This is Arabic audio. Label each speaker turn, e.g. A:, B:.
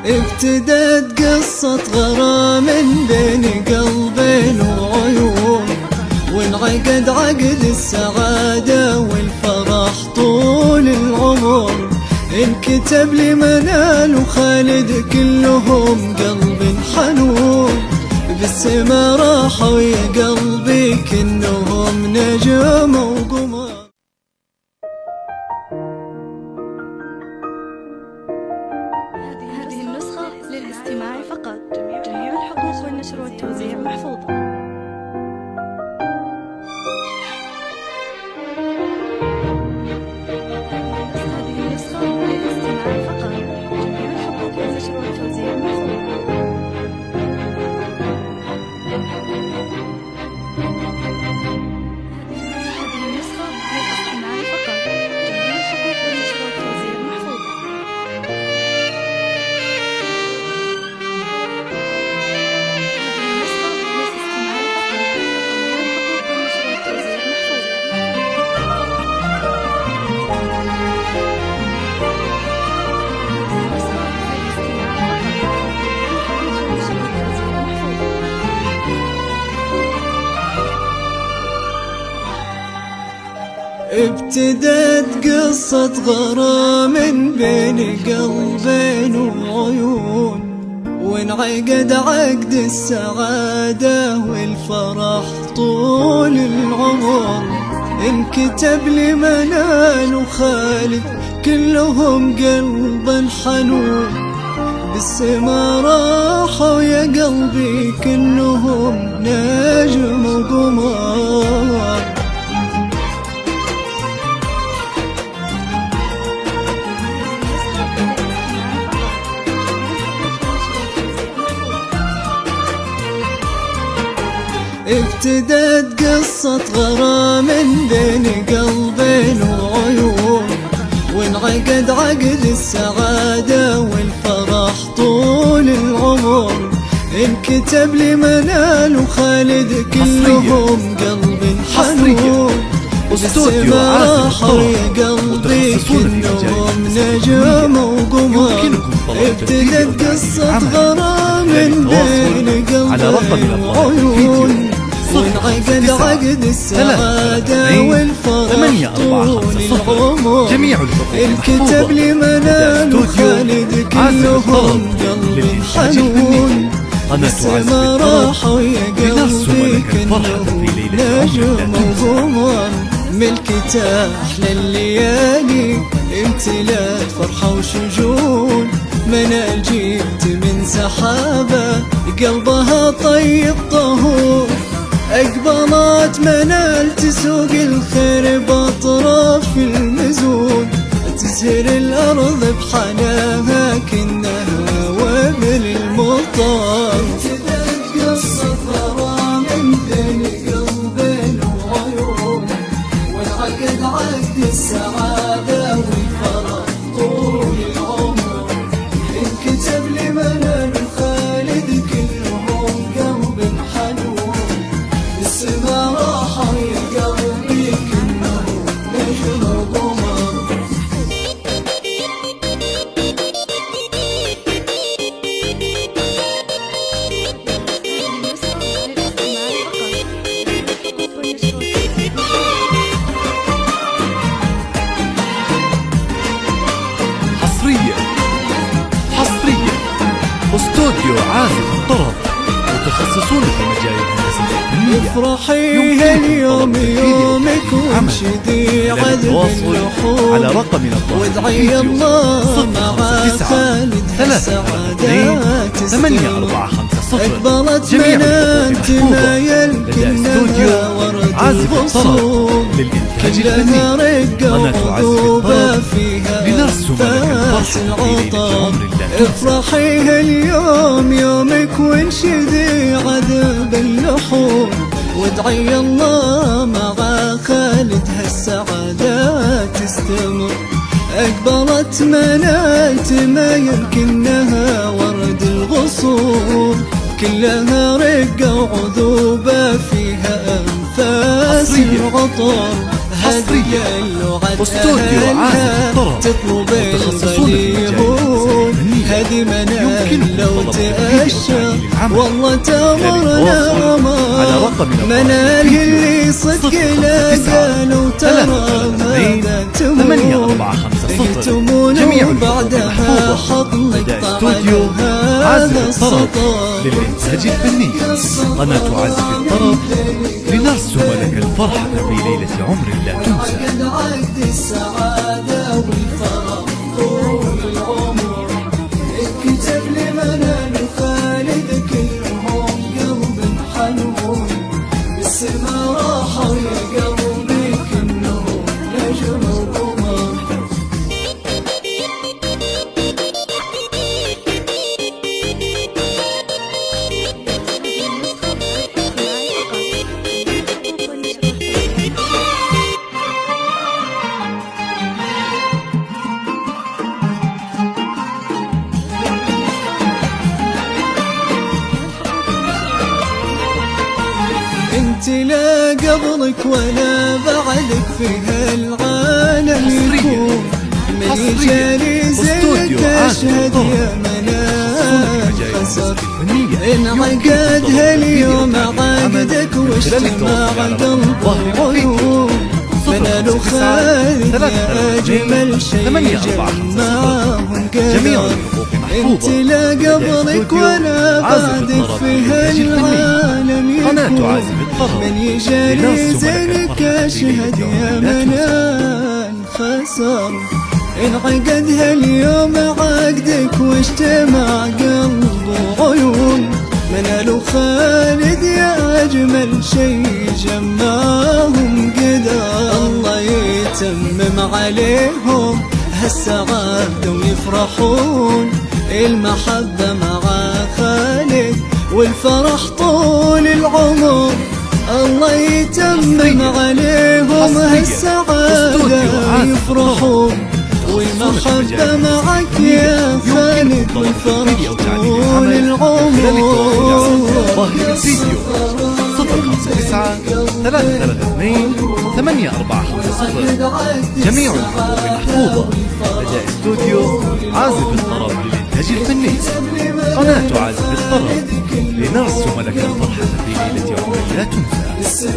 A: ابتدت قصة غرام بين قلبين وعيون، وانعقد عقد السعادة والفرح طول العمر. انكتب لمنال وخالد كلهم قلب حنون، بالسما راحوا يا قلبي كنهم نجوم وقمر.
B: هذه النسخة للاستماع فقط، جميع الحقوق والنشر والتوزيع محفوظة.
A: ابتدت قصة غرام بين قلبين وعيون، وانعقد عقد السعادة والفرح طول العمر. انكتب لمنال وخالد كلهم قلبا حنون، بالسما راحوا يا قلبي كلهم نجم وقمر. ابتدت قصة غرام بين قلبين وعيون، وانعقد عقد السعادة والفرح طول العمر. انكتب لمنال وخالد كلهم قلب حنون، بالسما راحوا يا قلبي كلهم نجوم وقمر. ابتدت قصة غرام بين قلبين وعيون، وانعقد عقد السعادة والفرح طول العمر. انكتب لمنال وخالد كلهم قلب حنون، بالسما راحوا يا قلبي كلهم نجم وقمر. ملكته أحلى الليالي امتلأت فرحة وشجون، منال جبت من سحابة قلبها طيب طهور. أقبلت منال تسوق الخير بأطراف المزون، تزهر الأرض بحناها كأنها وابل المطر. ابتدت قصة غرام بين قلبين وعيون، وانعقد عقد السعادة والفرح طول العمر. انكتب لمنال وخالد كلهم قلب حنون، بالسما راحوا يا قلبي كلهم نجم وقمر.
C: حصريا استوديو عازف الطرب، متخصصون في مجال الهندسة الفنية.
A: افرحي اليوم يومك وانشدي عذب اللحوم،
C: على رقمنا
A: وادعي الله مع خالد السعادات تستمر. اقبلت منال تمايل كأنها ورد الغصون، كلها رقة وعذوبة فيها أنفاس العطر. افرحي اليوم يومك وانشدي عذب اللحوم، وادعي الله مع خالد هالسعادات تستمر. أقبلت منال تمايل كأنها ورد الغصون، كلها رقة وعذوبة فيها أنفاس العطر. هدية اللغة أهلها تطلب الغليهون، هدي منال وتأشر والله
C: خلال
A: تمرنا
C: التواصل على رقمنا
A: منال اللي صدق لقى لو ترى هذا تمون وبعدها حط نقطة على هذا السطر
C: للإنتاج الفني. قناة عازف الطرب لنرسم لك الفرحة في ليلة عمر لا تنسى.
A: عد السعادة والفرح طول العمر اكتب لي منال وخالد كلهم قلب حنون بالسما راحوا يا قلبي كلهم نجم وقمر. انت لا قبلك ولا بعدك في هالعالم يكون من يجري زيك اشهد يا منال خسر انعقد هاليوم عقدك واجتمع قلب وعيون منال وخالد يا اجمل شيء جمعهم قدر انت لا قبلك ولا بعدك في هالعالم يكون من يجري زينك اشهد يا منال خسر انعقد هاليوم عقدك واجتمع قلب وعيون منال وخالد يا اجمل شيء جمعهم قدر الله يتمم عليهم هالسعادة ويفرحون المحبة مع خالد والفرح طول العمر الله يتمم عليهم هالسعادة ويفرحون والمحبة معك يا خالد والفرح طول العمر.
C: ظاهر الفيديو 059-332-8450. جميع الحقوق محفوظة لدى استوديو عازف الطرب للإنتاج الفني. قناة عازف الطرب لنرسم لك الفرحة في ليلة عمر لا تنسى.